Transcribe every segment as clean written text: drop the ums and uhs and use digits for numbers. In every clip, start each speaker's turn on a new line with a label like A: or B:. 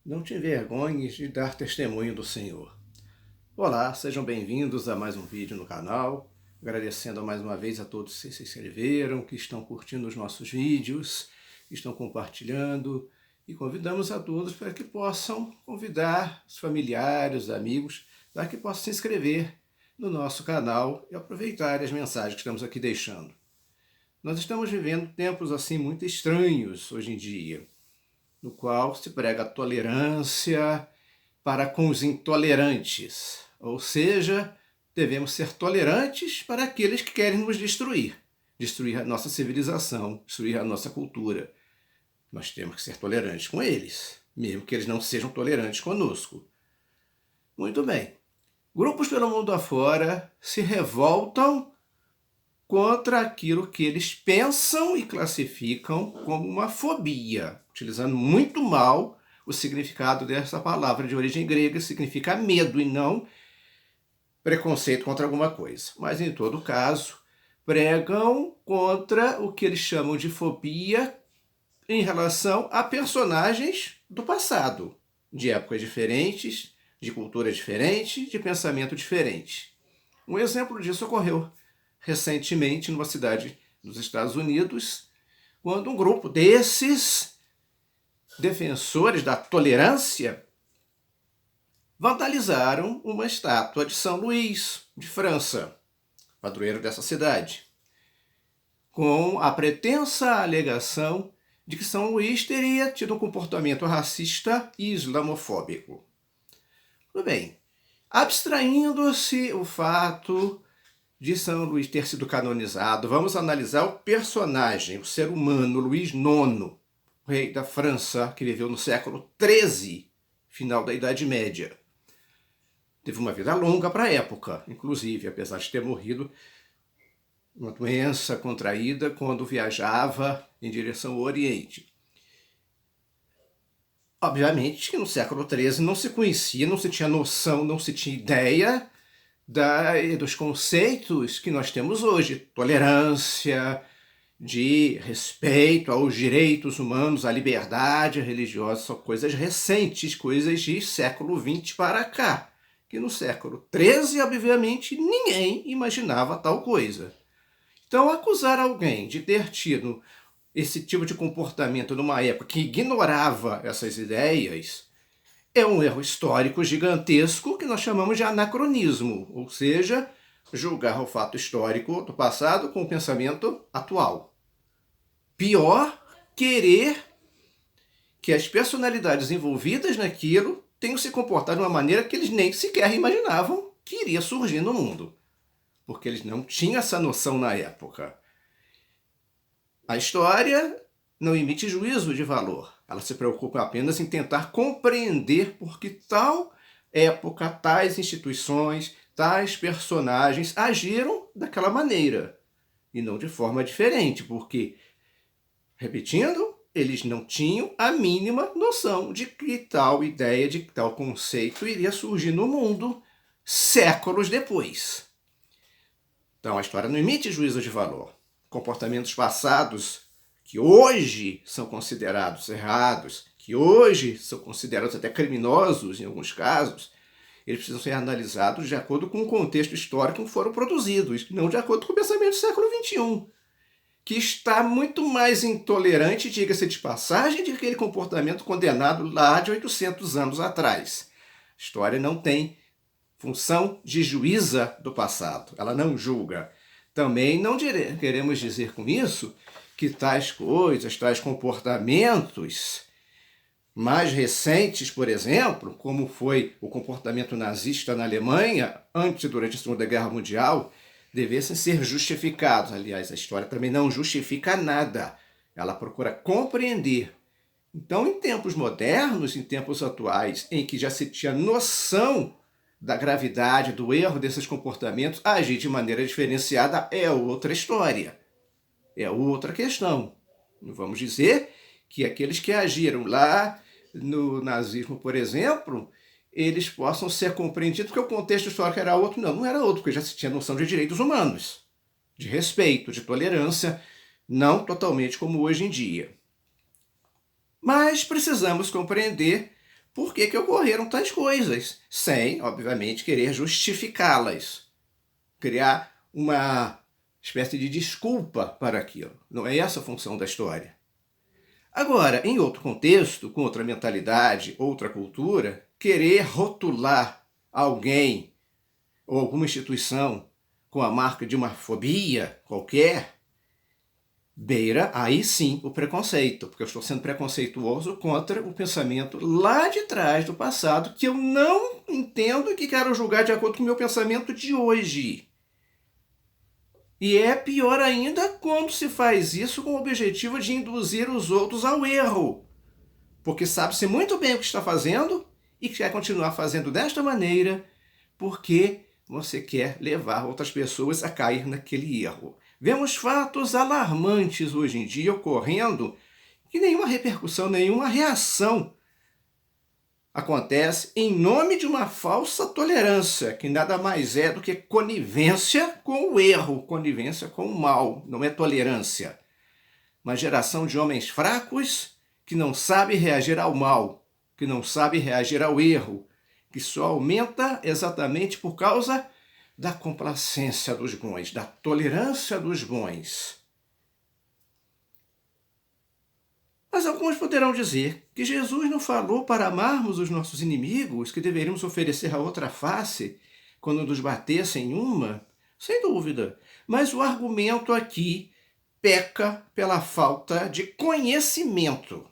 A: Não te envergonhes de dar testemunho do Senhor. Olá, sejam bem-vindos a mais um vídeo no canal. Agradecendo mais uma vez a todos que se inscreveram, que estão curtindo os nossos vídeos, que estão compartilhando. E convidamos a todos para que possam convidar os familiares, os amigos, para que possam se inscrever no nosso canal e aproveitar as mensagens que estamos aqui deixando. Nós estamos vivendo tempos assim muito estranhos hoje em dia, no qual se prega a tolerância para com os intolerantes, ou seja, devemos ser tolerantes para aqueles que querem nos destruir a nossa civilização, destruir a nossa cultura. Nós temos que ser tolerantes com eles, mesmo que eles não sejam tolerantes conosco. Muito bem. Grupos pelo mundo afora se revoltam contra aquilo que eles pensam e classificam como uma fobia, utilizando muito mal o significado dessa palavra de origem grega, significa medo e não preconceito contra alguma coisa. Mas, em todo caso, pregam contra o que eles chamam de fobia em relação a personagens do passado, de épocas diferentes, de cultura diferente, de pensamento diferente. Um exemplo disso ocorreu recentemente numa cidade dos Estados Unidos, quando um grupo desses defensores da tolerância vandalizaram uma estátua de São Luís, de França, padroeiro dessa cidade, com a pretensa alegação de que São Luís teria tido um comportamento racista e islamofóbico. Tudo bem, abstraindo-se o fato de São Luís ter sido canonizado, vamos analisar o personagem, o ser humano, Luís IX, rei da França, que viveu no século XIII, final da Idade Média. Teve uma vida longa para a época, inclusive, apesar de ter morrido uma doença contraída quando viajava em direção ao Oriente. Obviamente que no século XIII não se conhecia, não se tinha noção, não se tinha ideia dos conceitos que nós temos hoje, tolerância, de respeito aos direitos humanos, à liberdade religiosa, são coisas recentes, coisas de século XX para cá, que no século XIII, obviamente, ninguém imaginava tal coisa. Então, acusar alguém de ter tido esse tipo de comportamento numa época que ignorava essas ideias é um erro histórico gigantesco que nós chamamos de anacronismo, ou seja, julgar o fato histórico do passado com o pensamento atual. Pior, querer que as personalidades envolvidas naquilo tenham se comportado de uma maneira que eles nem sequer imaginavam que iria surgir no mundo, porque eles não tinham essa noção na época. A história não emite juízo de valor. Ela se preocupa apenas em tentar compreender por que tal época, tais instituições, tais personagens agiram daquela maneira e não de forma diferente, porque, repetindo, eles não tinham a mínima noção de que tal ideia, de que tal conceito iria surgir no mundo séculos depois. Então a história não emite juízo de valor. Comportamentos passados que hoje são considerados errados, que hoje são considerados até criminosos em alguns casos, eles precisam ser analisados de acordo com o contexto histórico em que foram produzidos, não de acordo com o pensamento do século XXI, que está muito mais intolerante, diga-se de passagem, de aquele comportamento condenado lá de 800 anos atrás. A história não tem função de juíza do passado, ela não julga. Também não queremos dizer com isso que tais coisas, tais comportamentos mais recentes, por exemplo, como foi o comportamento nazista na Alemanha, durante a Segunda Guerra Mundial, devessem ser justificados. Aliás, a história também não justifica nada. Ela procura compreender. Então, em tempos modernos, em tempos atuais, em que já se tinha noção da gravidade, do erro desses comportamentos, agir de maneira diferenciada é outra história. É outra questão. Vamos dizer que aqueles que agiram lá no nazismo, por exemplo, eles possam ser compreendidos, porque o contexto histórico era outro. Não, não era outro, porque já se tinha noção de direitos humanos, de respeito, de tolerância, não totalmente como hoje em dia. Mas precisamos compreender por que ocorreram tais coisas, sem, obviamente, querer justificá-las, criar uma espécie de desculpa para aquilo. Não é essa a função da história. Agora, em outro contexto, com outra mentalidade, outra cultura, querer rotular alguém ou alguma instituição com a marca de uma fobia qualquer, beira aí sim o preconceito, porque eu estou sendo preconceituoso contra o pensamento lá de trás do passado, que eu não entendo e que quero julgar de acordo com o meu pensamento de hoje. E é pior ainda quando se faz isso com o objetivo de induzir os outros ao erro, porque sabe-se muito bem o que está fazendo e quer continuar fazendo desta maneira porque você quer levar outras pessoas a cair naquele erro. Vemos fatos alarmantes hoje em dia ocorrendo que nenhuma repercussão, nenhuma reação acontece em nome de uma falsa tolerância, que nada mais é do que conivência com o erro, conivência com o mal, não é tolerância. Uma geração de homens fracos que não sabe reagir ao mal, que não sabe reagir ao erro, que só aumenta exatamente por causa da complacência dos bons, da tolerância dos bons. Mas alguns poderão dizer que Jesus não falou para amarmos os nossos inimigos, que deveríamos oferecer a outra face quando nos batessem uma? Sem dúvida, mas o argumento aqui peca pela falta de conhecimento.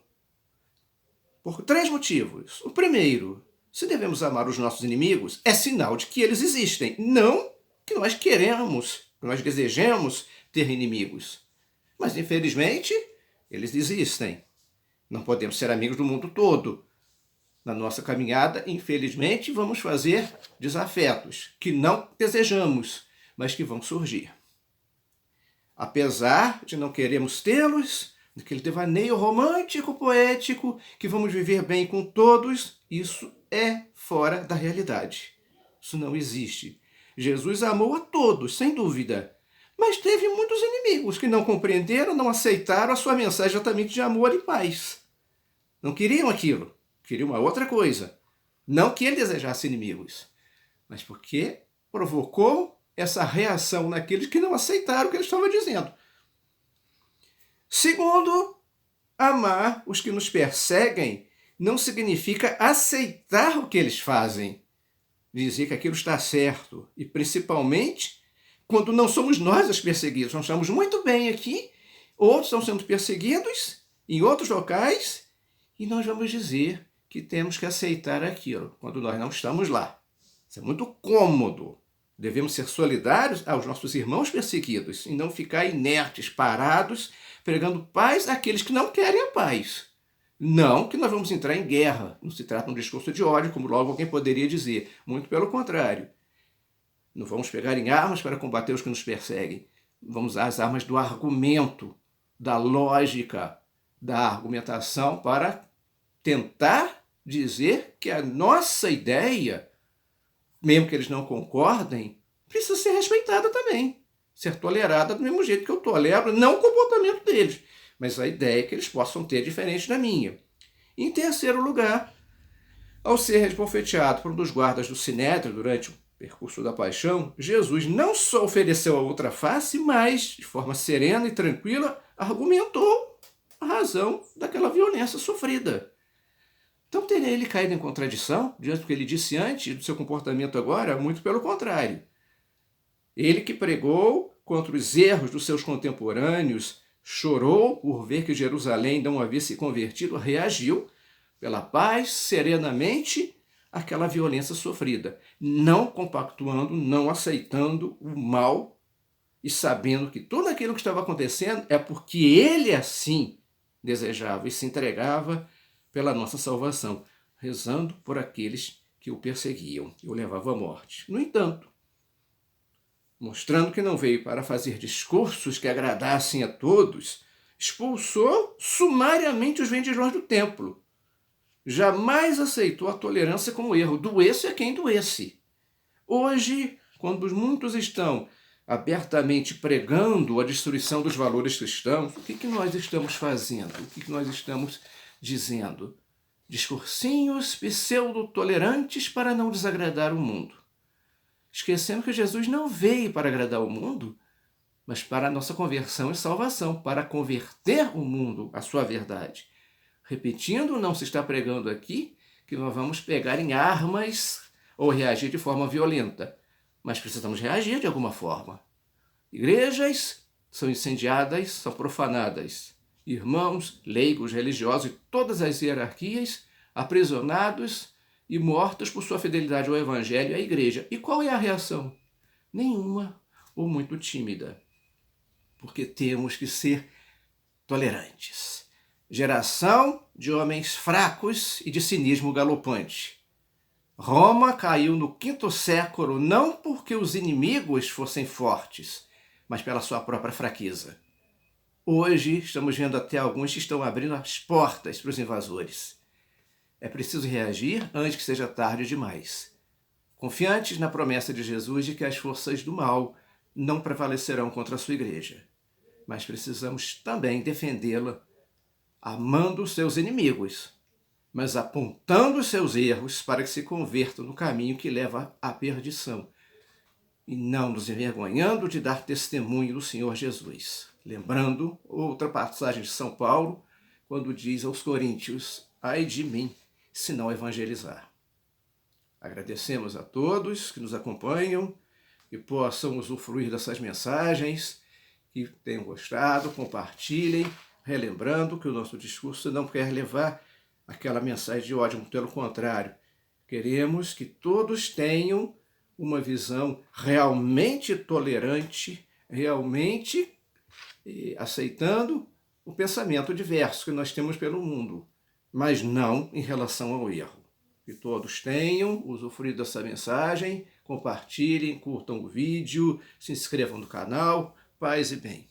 A: Por 3 motivos. O primeiro, se devemos amar os nossos inimigos, é sinal de que eles existem, não que nós queremos, que nós desejamos ter inimigos. Mas, infelizmente, eles existem. Não podemos ser amigos do mundo todo. Na nossa caminhada, infelizmente, vamos fazer desafetos que não desejamos, mas que vão surgir. Apesar de não queremos tê-los, naquele devaneio romântico, poético, que vamos viver bem com todos, isso é fora da realidade. Isso não existe. Jesus amou a todos, sem dúvida, mas teve muitos inimigos que não compreenderam, não aceitaram a sua mensagem exatamente de amor e paz. Não queriam aquilo, queriam uma outra coisa. Não que ele desejasse inimigos, mas porque provocou essa reação naqueles que não aceitaram o que ele estava dizendo. Segundo, amar os que nos perseguem não significa aceitar o que eles fazem, dizer que aquilo está certo, e principalmente quando não somos nós os perseguidos. Nós estamos muito bem aqui, outros estão sendo perseguidos em outros locais, e nós vamos dizer que temos que aceitar aquilo, quando nós não estamos lá. Isso é muito cômodo. Devemos ser solidários aos nossos irmãos perseguidos e não ficar inertes, parados, pregando paz àqueles que não querem a paz. Não que nós vamos entrar em guerra. Não se trata de um discurso de ódio, como logo alguém poderia dizer. Muito pelo contrário. Não vamos pegar em armas para combater os que nos perseguem. Vamos usar as armas do argumento, da lógica, da argumentação para tentar dizer que a nossa ideia, mesmo que eles não concordem, precisa ser respeitada também. Ser tolerada do mesmo jeito que eu tolero, não o comportamento deles, mas a ideia que eles possam ter diferente da minha. Em terceiro lugar, ao ser esbofeteado por um dos guardas do Sinédrio durante o percurso da paixão, Jesus não só ofereceu a outra face, mas, de forma serena e tranquila, argumentou a razão daquela violência sofrida. Então teria ele caído em contradição diante do que ele disse antes e do seu comportamento agora? Muito pelo contrário. Ele que pregou contra os erros dos seus contemporâneos, chorou por ver que Jerusalém não havia se convertido, reagiu pela paz, serenamente, àquela violência sofrida, não compactuando, não aceitando o mal e sabendo que tudo aquilo que estava acontecendo é porque ele assim desejava e se entregava pela nossa salvação, rezando por aqueles que o perseguiam e o levavam à morte. No entanto, mostrando que não veio para fazer discursos que agradassem a todos, expulsou sumariamente os vendilhões do templo. Jamais aceitou a tolerância como erro. Doesse a quem doesse. Hoje, quando muitos estão abertamente pregando a destruição dos valores cristãos, o que nós estamos fazendo? O que nós estamos dizendo? Discursinhos pseudo-tolerantes para não desagradar o mundo. Esquecendo que Jesus não veio para agradar o mundo, mas para a nossa conversão e salvação, para converter o mundo à sua verdade. Repetindo, não se está pregando aqui que nós vamos pegar em armas ou reagir de forma violenta, mas precisamos reagir de alguma forma. Igrejas são incendiadas, são profanadas. Irmãos, leigos, religiosos e todas as hierarquias aprisionados e mortos por sua fidelidade ao Evangelho e à Igreja. E qual é a reação? Nenhuma ou muito tímida. Porque temos que ser tolerantes. Geração de homens fracos e de cinismo galopante. Roma caiu no V século não porque os inimigos fossem fortes, mas pela sua própria fraqueza. Hoje estamos vendo até alguns que estão abrindo as portas para os invasores. É preciso reagir antes que seja tarde demais. Confiantes na promessa de Jesus de que as forças do mal não prevalecerão contra a sua igreja. Mas precisamos também defendê-la, amando os seus inimigos, mas apontando os seus erros para que se convertam no caminho que leva à perdição, e não nos envergonhando de dar testemunho do Senhor Jesus. Lembrando outra passagem de São Paulo, quando diz aos coríntios: ai de mim, se não evangelizar. Agradecemos a todos que nos acompanham e possam usufruir dessas mensagens, que tenham gostado, compartilhem, relembrando que o nosso discurso não quer levar aquela mensagem de ódio, pelo contrário, queremos que todos tenham uma visão realmente tolerante, realmente aceitando o pensamento diverso que nós temos pelo mundo, mas não em relação ao erro. Que todos tenham usufruído dessa mensagem, compartilhem, curtam o vídeo, se inscrevam no canal. Paz e bem.